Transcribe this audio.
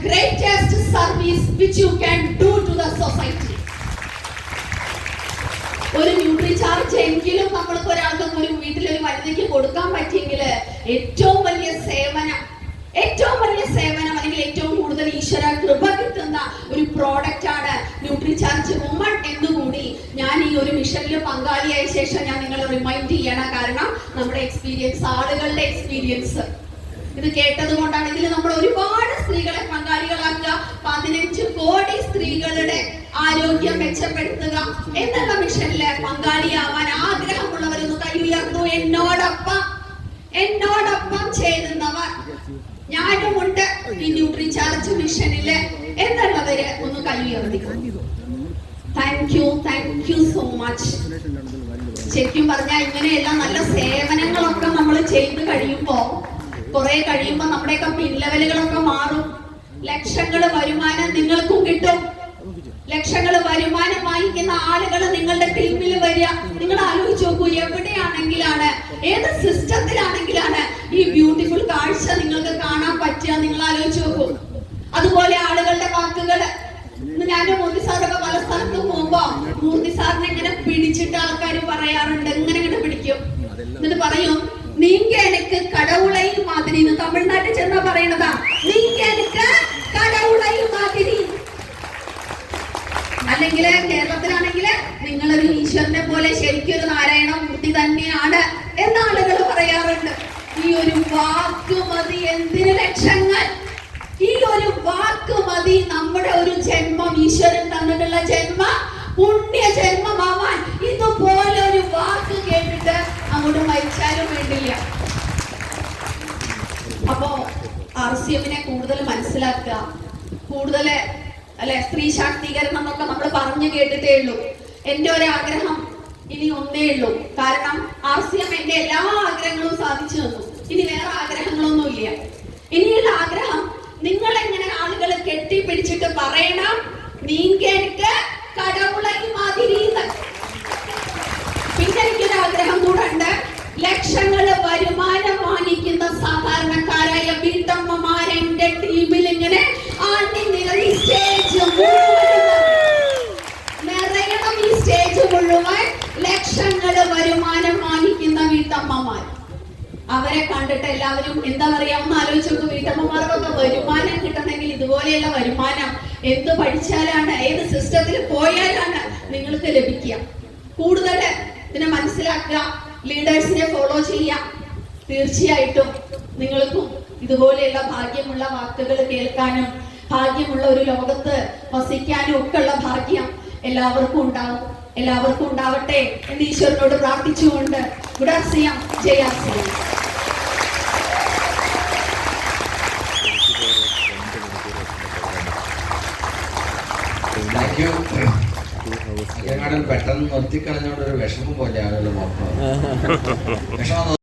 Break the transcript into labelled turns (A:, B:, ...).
A: greatest service which you can do to the society. ഒരു nutri charge എങ്കിലും നമ്മൾക്ക് ഒരാൾക്ക് ഒരു വീട്ടിലൊരു വനിതയ്ക്ക് കൊടുക്കാൻ പറ്റിയെങ്കിൽ ഏറ്റവും വലിയ സേവനം അല്ലെങ്കിൽ ഏറ്റവും കൂടുതൽ ഈശ്വര കൃപ കിട്ടുന്ന ഒരു പ്രോഡക്റ്റ് ആണ് ന്യൂട്രി ചാർജ് വുമൺ എന്നുകൂടി ഞാൻ ഈ ഒരു മിഷനിൽ പങ്കാളിയായ ശേഷം ഞാൻ നിങ്ങളെ റിമൈൻഡ് ചെയ്യണം. കാരണം നമ്മുടെ എക്സ്പീരിയൻസ്, ആളുകളുടെ എക്സ്പീരിയൻസ് ഇത് കേട്ടത് കൊണ്ടാണ്. ഇതിൽ നമ്മൾ ഒരുപാട് സ്ത്രീകളെ പങ്കാളികളാക്കുക, 15 കോടി സ്ത്രീകളുടെ ആരോഗ്യം മെച്ചപ്പെടുത്തുക എന്നുള്ള മിഷനില് പങ്കാളിയാവാൻ ആഗ്രഹമുള്ളവരൊന്ന് കൈ ഉയർന്നു. എന്നോടൊപ്പം ചേരുന്നവർ, ഞാനുമുണ്ട് ഈ ന്യൂട്രി ചാർജ് മിഷനില് എന്നുള്ളവര് ഒന്ന് കൈ ഉയർത്തിക്കും. Thank you so much. ശരിക്കും പറഞ്ഞാൽ ഇങ്ങനെയുള്ള നല്ല സേവനങ്ങളൊക്കെ നമ്മൾ ചെയ്ത് കുറെ കഴിയുമ്പോ നമ്മുടെയൊക്കെ പിൻ ലെവലുകളൊക്കെ മാറും. ലക്ഷങ്ങൾ വരുമാനം നിങ്ങൾക്കും കിട്ടും. ലക്ഷങ്ങൾ വരുമാനം വാങ്ങിക്കുന്ന ആളുകൾ നിങ്ങളുടെ ടീമിൽ വരിക. നിങ്ങൾ ആലോചിച്ച് നോക്കൂ, എവിടെയാണെങ്കിലാണ്, ഏത് സിസ്റ്റത്തിലാണെങ്കിലാണ് ഈ ബ്യൂട്ടിഫുൾ കാഴ്ച നിങ്ങൾക്ക് കാണാൻ പറ്റുക. നിങ്ങൾ ആലോചിച്ച് നോക്കൂ. അതുപോലെ ആളുകളുടെ വാക്കുകൾ, ഞാൻ മൂർത്തി സാറൊക്കെ പല സ്ഥലത്തും പോകുമ്പോ മൂർത്തി സാറിനെ ഇങ്ങനെ പിടിച്ചിട്ട് ആൾക്കാർ പറയാറുണ്ട്, ഇങ്ങനെ പിടിക്കും. എന്നിട്ട് പറയും, നീങ്ക എനിക്ക് കടവുളൈ മാതിരി. തമിഴ്നാട്ടിൽ ചെന്നാ പറയണതാ, നീങ്ക എനിക്ക് കടവുളൈ മാതിരി. അല്ലെങ്കിൽ കേരളത്തിലാണെങ്കിൽ നിങ്ങളൊരു ഈശ്വരനെ പോലെ ശരിക്കൊരു നാരായണ മൂർത്തി തന്നെയാണ് എന്ന് ആളുകൾ പറയാറുണ്ട്. ഈ ഒരു വാക്ക് മതി എന്തിന് ലക്ഷങ്ങൾ. ഈ ഒരു വാക്ക് മതി നമ്മുടെ ഒരു ജന്മം, ഈശ്വരൻ തന്നിട്ടുള്ള പുണ്യ ജന്മമാവാൻ. ഇതുപോലെ ഒരു വാക്ക് കേട്ടിട്ട് അങ്ങോട്ട് മരിച്ചാലും വേണ്ടില്ല. അപ്പോ RCMനെ കൂടുതൽ മനസ്സിലാക്കുക, കൂടുതൽ സ്ത്രീ ശാക്തീകരണം എന്നൊക്കെ നമ്മൾ പറഞ്ഞു കേട്ടിട്ടേ ഉള്ളൂ. എന്റെ ഒരു ആഗ്രഹം ഇനി ഒന്നേ ഉള്ളൂ. കാരണം RCM എന്റെ എല്ലാ ആഗ്രഹങ്ങളും സാധിച്ചു തന്നു. ഇനി വേറെ ആഗ്രഹങ്ങളൊന്നും ഇല്ല. ഇനിയുള്ള ആഗ്രഹം, നിങ്ങൾ എങ്ങനെ ആളുകൾ കെട്ടിപ്പിടിച്ചിട്ട് പറയണം, നീങ്ക എനിക്ക് കടവുളൈ മാതിരി. പിന്നെ എനിക്കൊരു ആഗ്രഹം കൂടെ ഉണ്ട്. ലക്ഷങ്ങള് വരുമാനം വാങ്ങിക്കുന്ന സാധാരണക്കാരായ വീട്ടമ്മമാരെ എന്റെ ടീമിൽ ഇങ്ങനെ നിറയണം. ഈ സ്റ്റേജ് മുഴുവൻ ലക്ഷങ്ങള് വരുമാനം വാങ്ങിക്കുന്ന വീട്ടമ്മമാർ. അവരെ കണ്ടിട്ട് എല്ലാവരും എന്താ പറയാ, ഒന്ന് ആലോചിച്ച് നോക്കും. വീട്ടമ്മമാർക്കൊക്കെ വരുമാനം കിട്ടണമെങ്കിൽ ഇതുപോലെയുള്ള വരുമാനം എന്ത് പഠിച്ചാലാണ്, ഏത് സിസ്റ്റത്തിൽ പോയാലാണ് നിങ്ങൾക്ക് ലഭിക്കുക. കൂടുതൽ ഇതിനെ മനസ്സിലാക്കുക, ലീഡേഴ്സിനെ ഫോളോ ചെയ്യാം. തീർച്ചയായിട്ടും നിങ്ങൾക്കും ഇതുപോലെയുള്ള ഭാഗ്യമുള്ള വാക്കുകൾ കേൾക്കാനും ഭാഗ്യമുള്ള ഒരു ലോകത്ത് വസിക്കാനും ഒക്കെ ഉള്ള ഭാഗ്യം എല്ലാവർക്കും ഉണ്ടാവും. എല്ലാവർക്കും ഉണ്ടാവട്ടെ എന്ന് ഈശ്വരനോട് പ്രാർത്ഥിച്ചുകൊണ്ട് ഗുഡ് RCM, ജയ് RCM.
B: പെട്ടെന്ന് നിർത്തിക്കളഞ്ഞോണ്ട് ഒരു വിഷമം പോലെ ആണല്ലോ. വിഷമം